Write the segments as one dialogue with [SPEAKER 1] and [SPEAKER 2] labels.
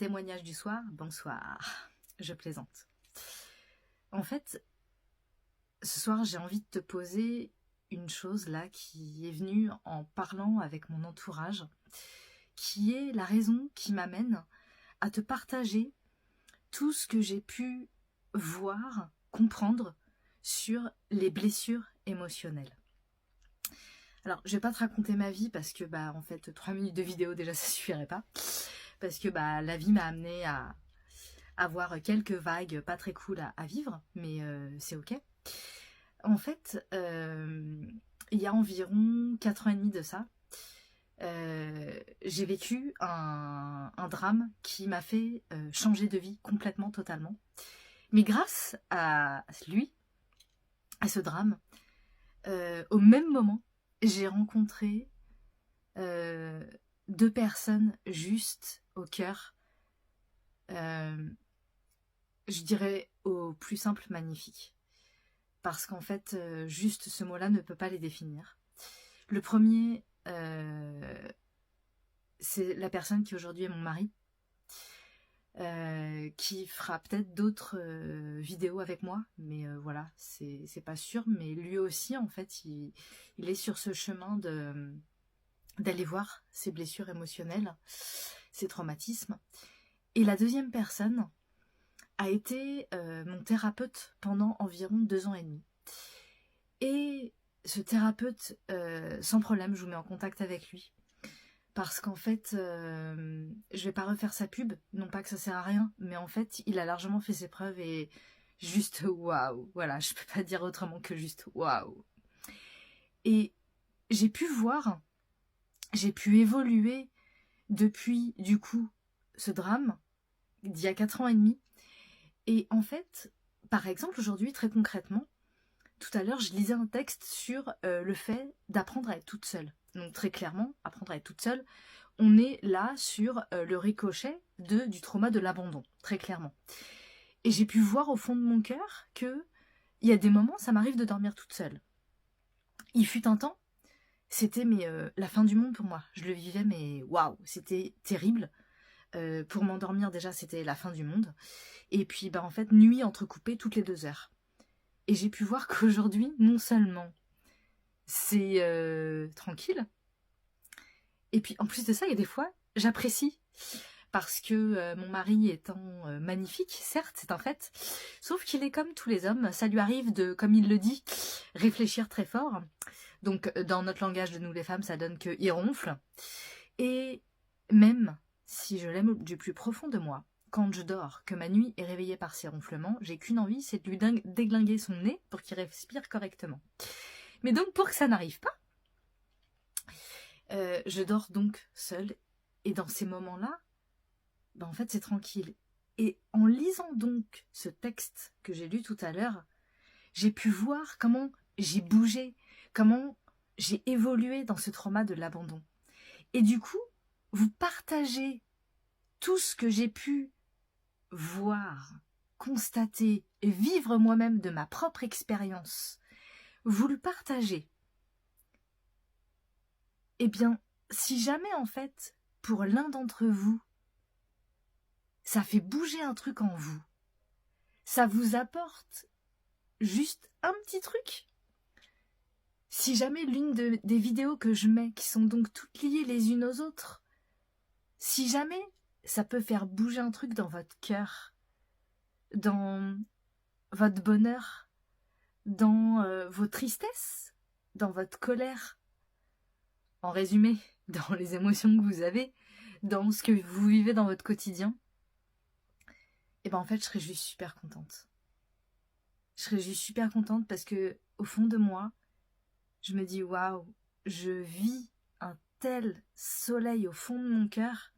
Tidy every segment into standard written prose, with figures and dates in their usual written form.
[SPEAKER 1] témoignage du soir, bonsoir, je plaisante. En fait, ce soir, j'ai envie de te poser une chose là qui est venue en parlant avec mon entourage, qui est la raison qui m'amène à te partager tout ce que j'ai pu voir, comprendre sur les blessures émotionnelles. Alors, je vais pas te raconter ma vie parce que, en fait, 3 minutes de vidéo, déjà, ça suffirait pas. Parce que, la vie m'a amené à avoir quelques vagues pas très cool à vivre, mais c'est ok. En fait, il y a environ 4 ans et demi de ça, j'ai vécu un drame qui m'a fait changer de vie complètement, totalement. Mais grâce à lui, à ce drame, au même moment, j'ai rencontré 2 personnes juste au cœur, je dirais au plus simple magnifique. Parce qu'en fait, juste ce mot-là ne peut pas les définir. Le premier, c'est la personne qui aujourd'hui est mon mari, qui fera peut-être d'autres vidéos avec moi, mais voilà, c'est pas sûr. Mais lui aussi, en fait, il est sur ce chemin d'aller voir ses blessures émotionnelles, ses traumatismes. Et la deuxième personne a été mon thérapeute pendant environ 2 ans et demi. Et ce thérapeute, sans problème, je vous mets en contact avec lui. Parce qu'en fait, je vais pas refaire sa pub, non pas que ça sert à rien, mais en fait, il a largement fait ses preuves et juste waouh. Voilà, je peux pas dire autrement que juste waouh. Et j'ai pu voir, j'ai pu évoluer depuis, du coup, ce drame d'il y a 4 ans et demi. Et en fait, par exemple, aujourd'hui, très concrètement, tout à l'heure, je lisais un texte sur le fait d'apprendre à être toute seule. Donc très clairement, apprendre à être toute seule, on est là sur le ricochet du trauma de l'abandon, très clairement. Et j'ai pu voir au fond de mon cœur que il y a des moments, ça m'arrive de dormir toute seule. Il fut un temps, c'était la fin du monde pour moi. Je le vivais, mais waouh, c'était terrible. Pour m'endormir, déjà, c'était la fin du monde. Et puis, en fait, nuit entrecoupée toutes les 2 heures. Et j'ai pu voir qu'aujourd'hui, non seulement c'est tranquille, et puis en plus de ça, il y a des fois, j'apprécie. Parce que mon mari étant magnifique, certes, c'est un fait, sauf qu'il est comme tous les hommes, ça lui arrive de, comme il le dit, réfléchir très fort. Donc dans notre langage de nous les femmes, ça donne qu'il ronfle. Et même si je l'aime du plus profond de moi, quand je dors, que ma nuit est réveillée par ses ronflements, j'ai qu'une envie, c'est de lui déglinguer son nez pour qu'il respire correctement. Mais donc pour que ça n'arrive pas, je dors donc seule, et dans ces moments-là, en fait c'est tranquille. Et en lisant donc ce texte que j'ai lu tout à l'heure, j'ai pu voir comment j'ai bougé, comment j'ai évolué dans ce trauma de l'abandon. Et du coup, vous partagez tout ce que j'ai pu voir, constater et vivre moi-même de ma propre expérience. Vous le partagez. Eh bien, si jamais en fait, pour l'un d'entre vous, ça fait bouger un truc en vous, ça vous apporte juste un petit truc. Si jamais l'une des vidéos que je mets, qui sont donc toutes liées les unes aux autres, si jamais ça peut faire bouger un truc dans votre cœur, dans votre bonheur, dans vos tristesses, dans votre colère, en résumé, dans les émotions que vous avez, dans ce que vous vivez dans votre quotidien, et en fait, je serais juste super contente. Je serais juste super contente parce que, au fond de moi, je me dis, waouh, je vis un tel soleil au fond de mon cœur,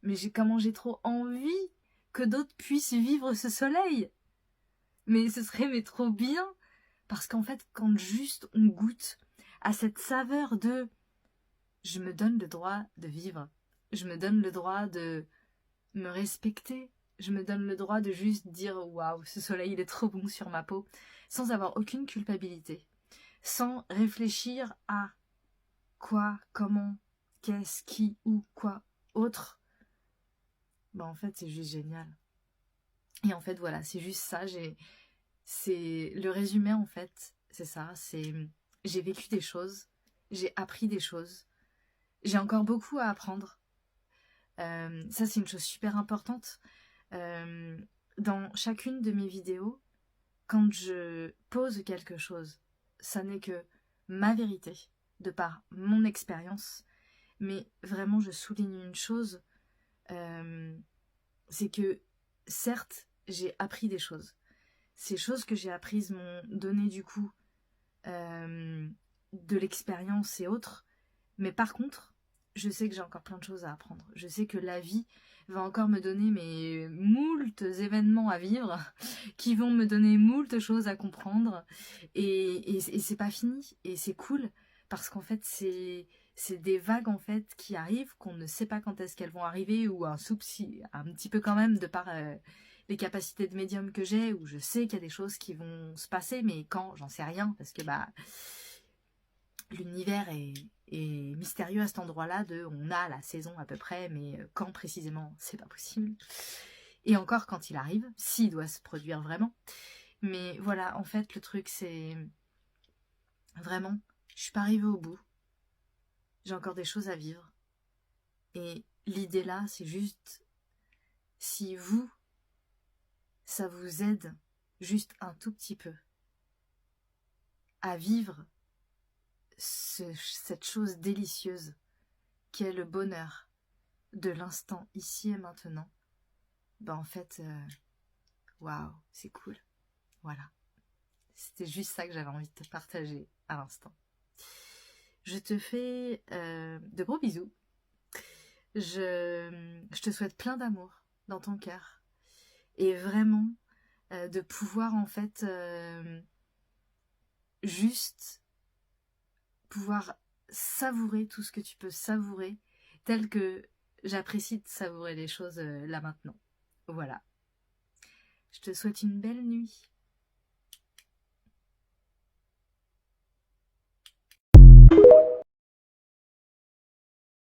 [SPEAKER 1] mais comment j'ai trop envie que d'autres puissent vivre ce soleil. Mais ce serait trop bien, parce qu'en fait, quand juste on goûte à cette saveur de je me donne le droit de vivre, je me donne le droit de me respecter, je me donne le droit de juste dire waouh, ce soleil il est trop bon sur ma peau, sans avoir aucune culpabilité, sans réfléchir à quoi, comment, qu'est-ce, qui, où, quoi, autre. bah en fait c'est juste génial. Et en fait voilà, c'est juste ça, c'est le résumé en fait, c'est ça, c'est j'ai vécu des choses, j'ai appris des choses, j'ai encore beaucoup à apprendre. Ça c'est une chose super importante. Euh, Dans chacune de mes vidéos, quand je pose quelque chose, ça n'est que ma vérité, de par mon expérience. Mais vraiment, je souligne une chose, c'est que certes, j'ai appris des choses. Ces choses que j'ai apprises m'ont donné du coup de l'expérience et autres. Mais par contre, je sais que j'ai encore plein de choses à apprendre. Je sais que la vie va encore me donner mes moultes événements à vivre, qui vont me donner moultes choses à comprendre. Et c'est pas fini. Et c'est cool, parce qu'en fait, c'est des vagues en fait qui arrivent, qu'on ne sait pas quand est-ce qu'elles vont arriver, ou un soupçon, un petit peu quand même, de par les capacités de médium que j'ai, où je sais qu'il y a des choses qui vont se passer, mais quand, j'en sais rien, parce que bah l'univers est mystérieux à cet endroit-là, on a la saison à peu près, mais quand précisément, c'est pas possible. Et encore quand il arrive, s'il doit se produire vraiment. Mais voilà, en fait, le truc, c'est vraiment, je suis pas arrivée au bout. J'ai encore des choses à vivre. Et l'idée là, c'est juste, si vous, ça vous aide juste un tout petit peu à vivre cette chose délicieuse qui est le bonheur de l'instant ici et maintenant, ben en fait, waouh, c'est cool. Voilà. C'était juste ça que j'avais envie de te partager à l'instant. Je te fais de gros bisous. Je te souhaite plein d'amour dans ton cœur. Et vraiment, de pouvoir en fait juste pouvoir savourer tout ce que tu peux savourer, tel que j'apprécie de savourer les choses là maintenant. Voilà. Je te souhaite une belle nuit.